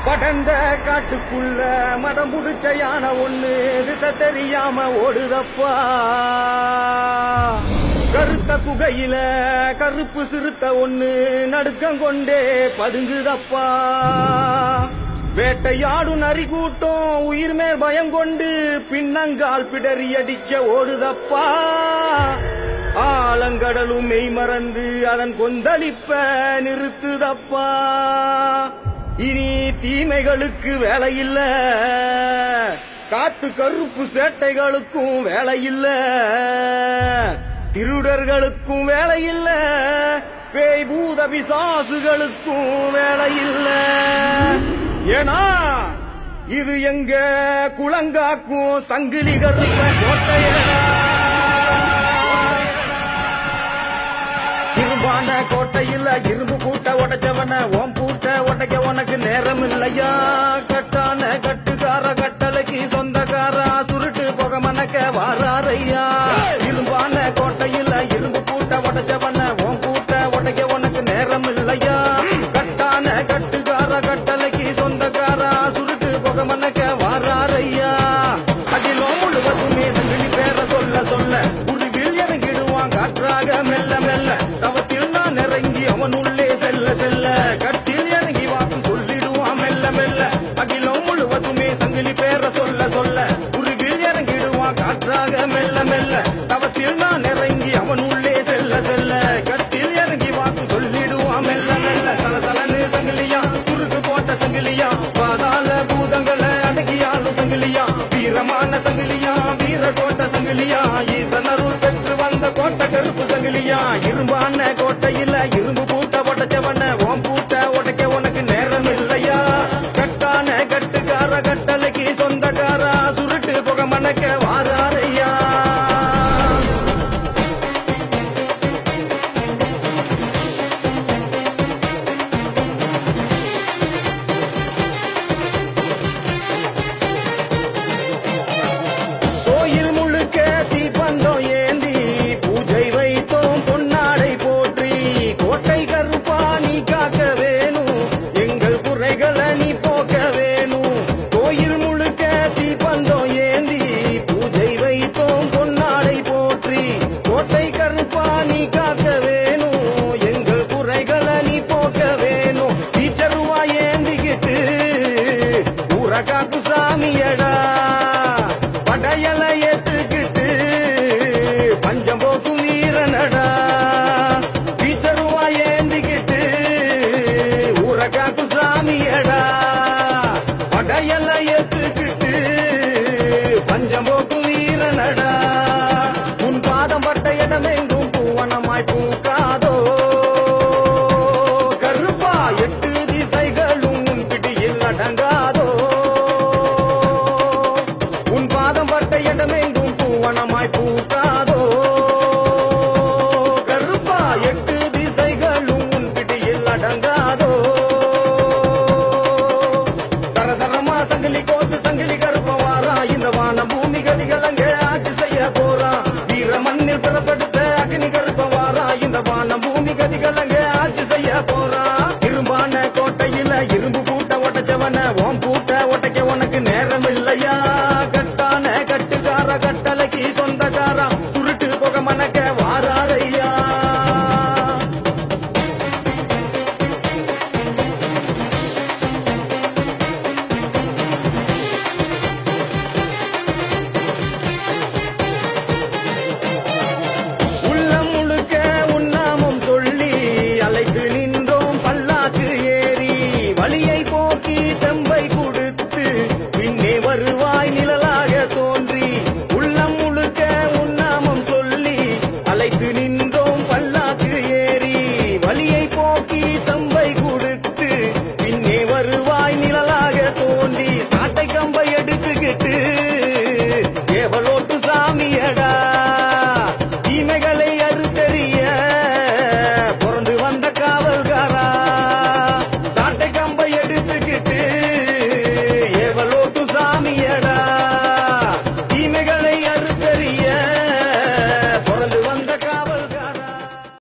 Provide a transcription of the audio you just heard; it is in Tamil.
படந்த காட்டுக்குள்ள மதம் புடிச்ச யானை ஒண்ணு திசை தெரியாம ஓடுதப்பா. கருத்த குகையில கருப்பு சிறுத்த ஒண்ணு நடுக்கம் கொண்டே பதுங்குதப்பா. வேட்டையாடும் நரி கூட்டம் உயிர் மேல் பயம் கொண்டு பின்னங்கால் பிடறி அடிக்க ஓடுதப்பா. ஆலங்கடலும் மெய் மறந்து அதன் கொந்தளிப்ப நிறுத்துதப்பா. இனி தீமைகளுக்கு வேலையில்ல, காத்து கருப்பு சேட்டைகளுக்கும் வேலையில்ல, திருடர்களுக்கும் வேலையில்ல, பேய் பூத பிசாசுகளுக்கும் வேலையில்ல. ஏனா இது எங்க குளங்காக்கும் சங்கிலி கருப்ப கோட்டையடா. இரும்பான கோட்டையில் இரும்பு பூட்ட உடைச்சவன ஓம் பூட்ட உடைக்க உனக்கு நேரம் இல்லையா. கட்டான கட்டுக்கார கட்டளைக்கு சொந்தக்காரா சுருட்டு புக மணக்க வாராரையா. இரும்பான கோட்டையில் இரும்பு பூட்ட உடைச்சவன ஓம் பூட்ட உடைக்க உனக்கு நேரம் இல்லையா. கட்டான கட்டுக்கார கட்டளைக்கு சொந்தக்காரா சுருட்டு புக மணக்க வாராரையா. அகிலம் முழுவதுமே சங்கிலி பேர சொல்ல சொல்ல உருவில் இறங்கிடுவான் காற்றாக மெல்ல மெல்ல. தவத்தில் நான் இறங்கி அவன் உள்ளே செல்ல செல்ல கட்டில் இறங்கி வாக்கு சொல்லிடுவான் மெல்ல மெல்ல. அகிலம் முழுவதுமே சங்கிலி பேர சொல்ல சொல்ல உருவில் இறங்கிடுவான் காற்றாக மெல்ல மெல்ல. தவத்தில் நான் இறங்கி அவன் உள்ளே செல்ல செல்ல கட்டில் இறங்கி வாக்கு சொல்லிடுவான் மெல்ல மெல்ல. சலசலன்னு சங்கிலியா சுருக்கு போட்ட சங்கிலியா பாதாள பூதங்களை அடக்கியாலும் சங்கிலியா. வீரமான சங்கிலியா வீர கோட்ட சங்கிலியா ஈசன் அருள் பெற்று வந்த கோட்டை கருப்பு சங்கிலியா. இரும்பான கோட்டையில இரும்பு பூட்ட உடைச்சவன ஓம் பூட்ட உடைக்க உனக்கு நேரம் இல்லையா. கட்டான கட்டுக்கார கட்டளைக்கு சொந்தக்காரா சுருட்டு புக மணக்க வாராரையா. கோயில் முழுக்க தீப்பந்தம் ஏந்தி பூஜை வைத்தோம் பொன்னாடை போற்றி. கோட்டை கருப்பா நீ காக்க வேணும், எங்கள் குறைகளை நீ போக்க வேணும். கோயில் முழுக்க தீப்பந்தம் ஏந்தி பூஜை வைத்தோம் பொன்னாடை போற்றி. கோட்டை கருப்பா நீ காக்க வேணும், எங்கள் குறைகளை நீ போக்க வேணும். டீச்சருவா ஏந்திக்கிட்டு ஊரகாக்கு சாமியடா. படையல ஏத்துக்கிட்டு பஞ்சம் போக்கும் வீரனடா. டீச்சருவா ஏந்திக்கிட்டு ஊரகாக்கு சாமியடா. படையல ஏத்துக்கிட்டு பஞ்சம் போக்கும் வீரனடா. உன் பாதம் பட்ட இடமெங்கும் பூவனமாய் பூக்காதோ கருப்பா. எட்டு திசைகளும் உன் பிடியில் அடங்காதோ. உன் பாதம் பட்ட இடமெங்கும் பூவனமாய் பூக்காதோ கருப்பா. எட்டு திசைகளும் உன் பிடியில் அடங்காதோ. சரசரமா சங்கிலி கோத்து சங்கிலி கருப்ப வாரா. இந்த வானம் பூமி கதிகள் அங்கே ஆட்சி செய்ய போறான். வீர மண்ணில் பிறப்படுத்த அக்னி கருப்ப வாரா. இந்த வானம் பூமி கதிகள் அங்கே ஆட்சி செய்ய போறான்.